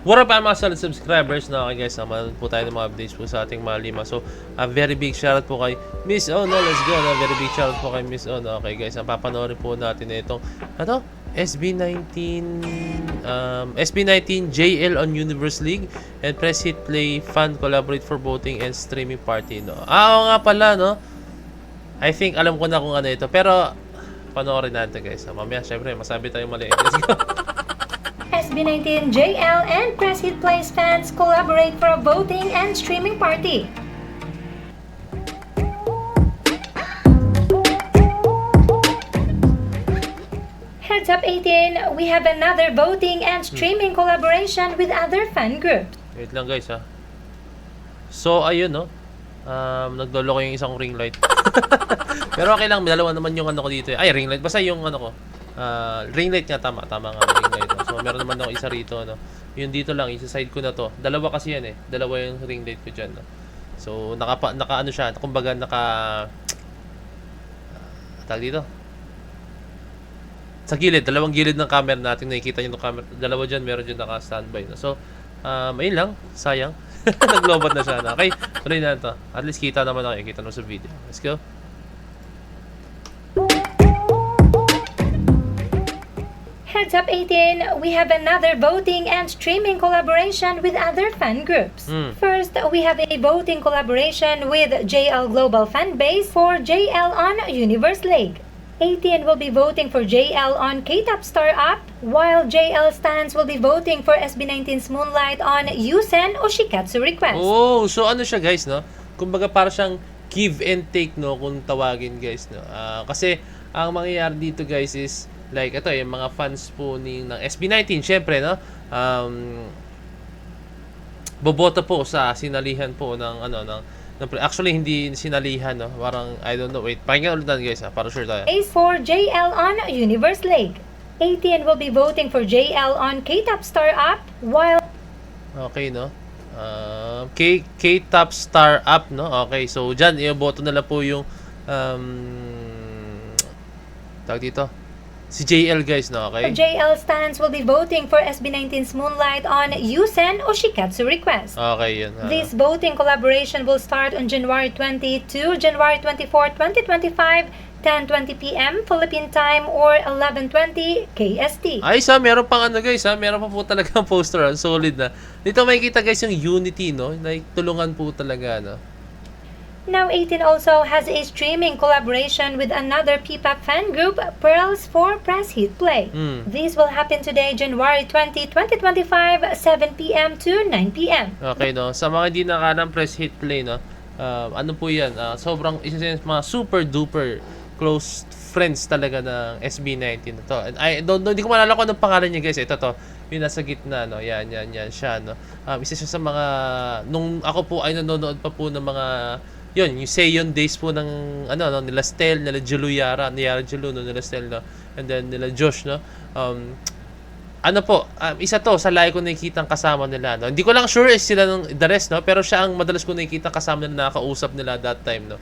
What up mga solid subscribers na okay guys, naman po tayo ng mga updates po sa ating mga lima. So, a very big shoutout po kay Miss Ono. Let's go. A very big shoutout po kay Miss Ono. Okay guys, ang papanoorin po natin na itong SB19 SB19 JL on Universe League and Press Hit Play Fund collaborate for voting and streaming party, no? Oo nga pala, no? I think alam ko na kung ano ito. Pero panoorin natin guys. Mamaya syempre masabi tayo mali. Let's go. SB19 JL and Press Hit Plays fans collaborate for a voting and streaming party. Heads up 18, we have another voting and streaming collaboration with other fan groups. Wait lang guys ha. So ayun no. Naglolo ko yung isang ring light. Pero okay lang, dalawa naman yung ano ko dito. Ay, ring light. Basta yung ano ko. Ring light nga, tama nga ring light. No? So meron naman ako isa rito, no. Yung dito lang, isa side ko na to. Dalawa kasi yan eh. Dalawa yung ring light ko diyan, no. So naka ano siya, kumbaga tag dito. Sa gilid, dalawang gilid ng camera natin, nakikita niyo yung camera. Dalawa diyan, meron diyan naka-standby, no. So ayun lang, sayang. Naglobat na siya na. Okay, tuloy na ito. At least kita naman ako. Kita naman sa video. Let's go. Heads up 18, we have another voting and streaming collaboration with other fan groups. First, we have a voting collaboration with JL Global Fanbase for JL on Universe League. 18 will be voting for JL on K-Top Star Up, while JL stands will be voting for SB19's Moonlight on Yusen Oshikatsu Request. Oh, so ano siya guys, no? Kumbaga para siyang give and take, no, kung tawagin guys, no. Kasi ang mangyayari dito guys is like ito yung mga fans po ng SB19 syempre, no. Boboto po sa sinalihan po ng actually hindi sinalihan, no. Parang I don't know. Wait, pakinggan ulit natin guys, para sure tayo. Is for JL on Universe League. 18 will be voting for JL on K-Top Star Up, while Okay, no. K-Top Star Up, no. Okay, so diyan iboto nila po yung tawag dito. Si JL guys, no, okay? JL stands will be voting for SB19's Moonlight on Yusen Oshikatsu Request. Okay, yun. This voting collaboration will start on January 20 to January 24, 2025, 10:20 p.m. Philippine time or 11:20 KST. Ay, meron pang ano guys, meron pa po talaga ang poster, solid na. Dito makikita guys yung unity, no? Like, tulungan po talaga, no? Now 18 also has a streaming collaboration with another P-pop fan group, Pearls for Press Hit Play. This will happen today, January 20, 2025, 7 p.m. to 9 p.m. Okay, no? Sa mga hindi nakalang Press Hit Play, no? Ano po yan? Sobrang isa sa mga super duper close friends talaga ng SB19 na to. And hindi ko maalala kung anong pangalan niya guys. Ito to. Yung nasa gitna, no? Yan siya, no? Isa siya sa mga, nung ako po ay nanonood pa po ng mga, yun, yung Seiyon days po ng, nila Stel, nila Julu Yara, Yara Julu, no? Nila Stel, no? And then nila Josh, no? Isa to, sa lahi ko nakikita kasama nila, no? Hindi ko lang sure is sila ng the rest, no? Pero siya ang madalas ko nakikita kasama nila, nakakausap nila that time, no?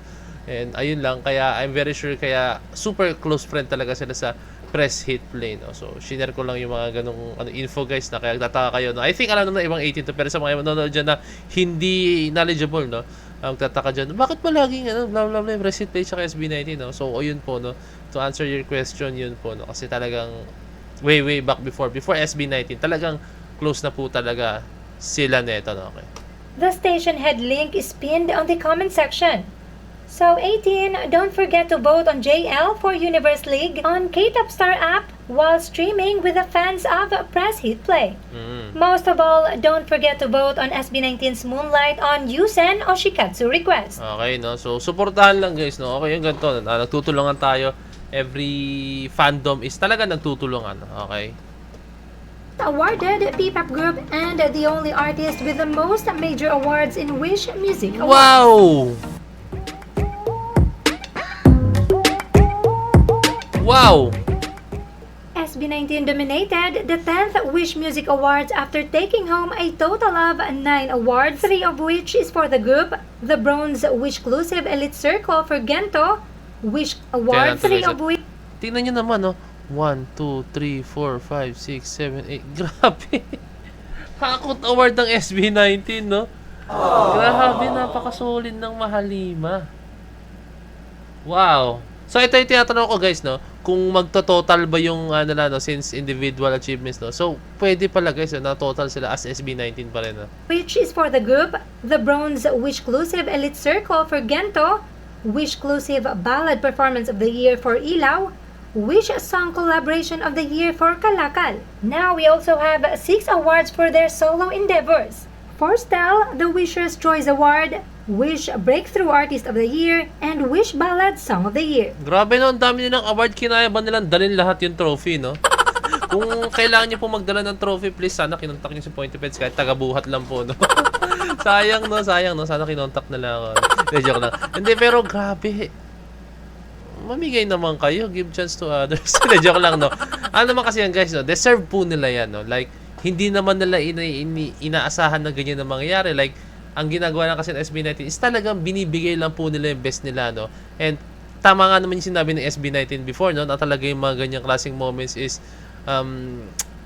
And ayun lang, kaya I'm very sure, kaya super close friend talaga sila sa Press Hit Play, no? So, share ko lang yung mga ganung info guys, na kaya tataka kayo, no? I think alam na ibang 18 to, pero sa mga manonood dyan na hindi knowledgeable, no? Ang tataka dyan, bakit ba laging blah blah blah Press Hit Play tsaka SB19, no? So, yun po, no? To answer your question, yun po, no? Kasi talagang way back before SB19, talagang close na po talaga sila neto, no? Okay. The station head link is pinned on the comment section. So 18, don't forget to vote on JL for Universe League on K-Top Star app while streaming with the fans of Press Hit Play. Most of all, don't forget to vote on SB19's Moonlight on Yusen Oshikatsu Request. Okay, no? So, suportahan lang guys, no? Okay, yung ganito, nagtutulungan tayo. Every fandom is talaga nagtutulungan, okay? Awarded P-pop group and the only artist with the most major awards in Wish Music Awards. Wow! Wow! SB19 dominated the 10th Wish Music Awards after taking home a total of 9 awards, 3 of which is for the group, the Bronze Wishclusive Elite Circle for Gento, Wish Award, 3 of which... Tingnan nyo naman, no? 1, 2, 3, 4, 5, 6, 7, 8. Grabe. Hakot Award ng SB19, no? Grabe, napakasolid ng Mahalima. Wow. So, ito yung tinatanong ko, guys, no? Kung magto-total ba yung, no, since individual achievements, no? So, pwede pala, guys, no? Na-total sila as SB19 pa rin, no? Which is for the group, the Bronze Wish-Clusive Elite Circle for Gento, Wish-Clusive Ballad Performance of the Year for Ilaw, Wish Song Collaboration of the Year for Kalakal. Now, we also have 6 awards for their solo endeavors. For Stel, the Wisher's Choice Award, Wish Breakthrough Artist of the Year, and Wish Ballad Song of the Year. Grabe, no? Ang dami nilang award. Kinaya ba nilang dalhin lahat yung trophy, no? Kung kailangan niyo po magdala ng trophy, please, sana kinontak niyo si Pointy Pets kahit taga-buhat lang po, no? Sayang, no? Sana kinontak na lang ako. Hindi, joke lang. Hindi, pero grabe. Mamigay naman kayo. Give chance to others. Hindi, joke lang, no? Ano naman kasi yan, guys, no? Deserve po nila yan, no? Like, hindi naman nila inaasahan na ganyan na mangyayari. Like, ang ginagawa lang kasi ng SB19 is talagang binibigay lang po nila yung best nila, no? And tama nga naman yung sinabi ng SB19 before, no? Na talaga yung mga ganyang klaseng moments is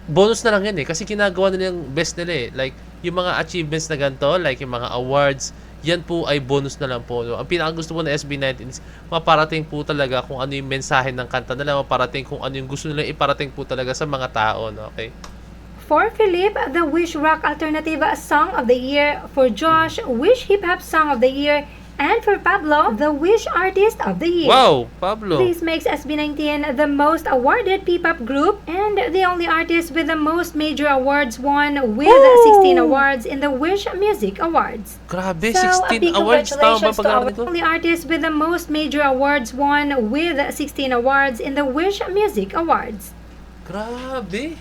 bonus na lang yan, eh. Kasi ginagawa nila yung best nila, eh. Like, yung mga achievements na ganito, like yung mga awards, yan po ay bonus na lang po, no? Ang pinakagusto po ng SB19 is maparating po talaga kung ano yung mensahe ng kanta nila, maparating kung ano yung gusto nila iparating po talaga sa mga tao, no? Okay? For Philip, the Wish Rock Alternative Song of the Year. For Josh, Wish Hip Hop Song of the Year. And for Pablo, the Wish Artist of the Year. Wow, Pablo. This makes SB19 the most awarded P-pop group and the only artist with the most major awards won with 16 awards in the Wish Music Awards. Grabe, So, a 16 big awards. Tama ba congratulations to our pag-aaral ko? only artist with the most major awards won with 16 awards in the Wish Music Awards. Grabe.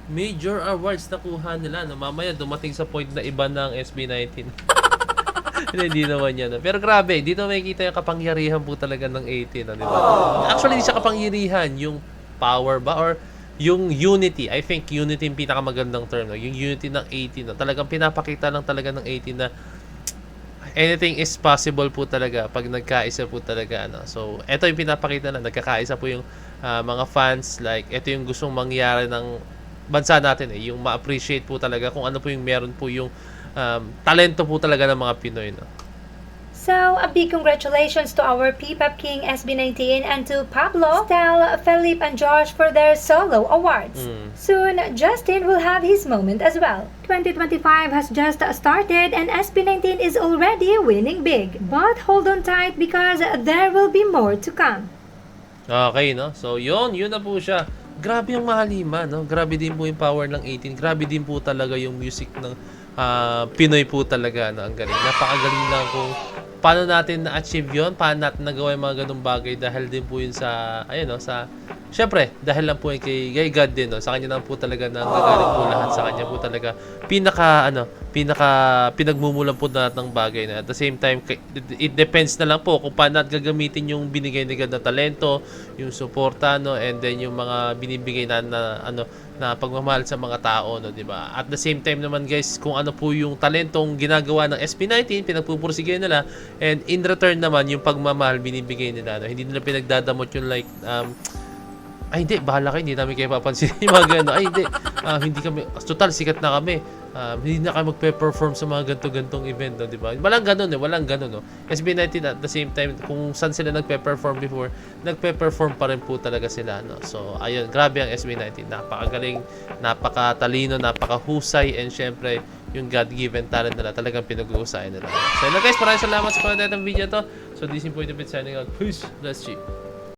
Major awards na kuha nila, no? Mamaya dumating sa point na iba ng SB19. Hindi naman yan, no? Pero grabe, dito makikita yung kapangyarihan po talaga ng 18, no? Diba? Actually, hindi siya kapangyarihan, yung power ba or yung unity. I think unity yung pinakamagandang term, no? Yung unity ng 18, no? Talagang pinapakita lang talaga ng 18 na anything is possible po talaga pag nagkaisa po talaga, ano. So, ito yung pinapakita na nagkakaisa po yung mga fans, like ito yung gustong mangyari ng bansa natin, eh, yung ma-appreciate po talaga kung ano po yung meron po yung talento po talaga ng mga Pinoy, no? So, a big congratulations to our P-Pop King SB19 and to Pablo, Stel, Felipe, and Josh for their solo awards. Soon, Justin will have his moment as well. 2025 has just started and SB19 is already winning big. But hold on tight because there will be more to come. Okay, no? So, yun na po siya. Grabe yung Mahalima, no? Grabe din po yung power ng 18. Grabe din po talaga yung music ng Pinoy po talaga, no? Ang galing. Napakagaling lang kung paano natin na-achieve yun, paano natin nagawa yung mga ganung bagay dahil din po yun sa, ayun, no? Siyempre, dahil lang po yun kay God din, no? Sa kanya lang po talaga nanggagaling po lahat. Sa kanya po talaga pinagmumulan po lahat ng bagay na. At the same time, it depends na lang po kung paano natin gagamitin yung binigay ni God na talento, yung suporta, no? And then yung mga binibigay na pagmamahal sa mga tao, no, 'di ba? At the same time naman, guys, kung ano po yung talentong ginagawa ng SB19, pinagpupursigihan nila, and in return naman yung pagmamahal binibigay nila, no? Hindi nila pinagdadamot yung like ay hindi, bahala kayo, hindi namin kayo papansin yung mga gano'n. Ay hindi, hindi kami, total sikat na kami, hindi na kayo magpe-perform sa mga ganto-gantong event, no, di ba? Walang gano'n, walang gano'n, no. SB19 at the same time, kung saan sila nagpe-perform before, nagpe-perform pa rin po talaga sila, no. So, ayun, grabe ang SB19, napakagaling, napakatalino, napakahusay, and syempre, yung God-given talent nila, talagang pinag-uusayan nila. So, yun lang, guys, maraming salamat sa panonood ng video to. So, this is Pointy Pets signing out. Peace, let's see.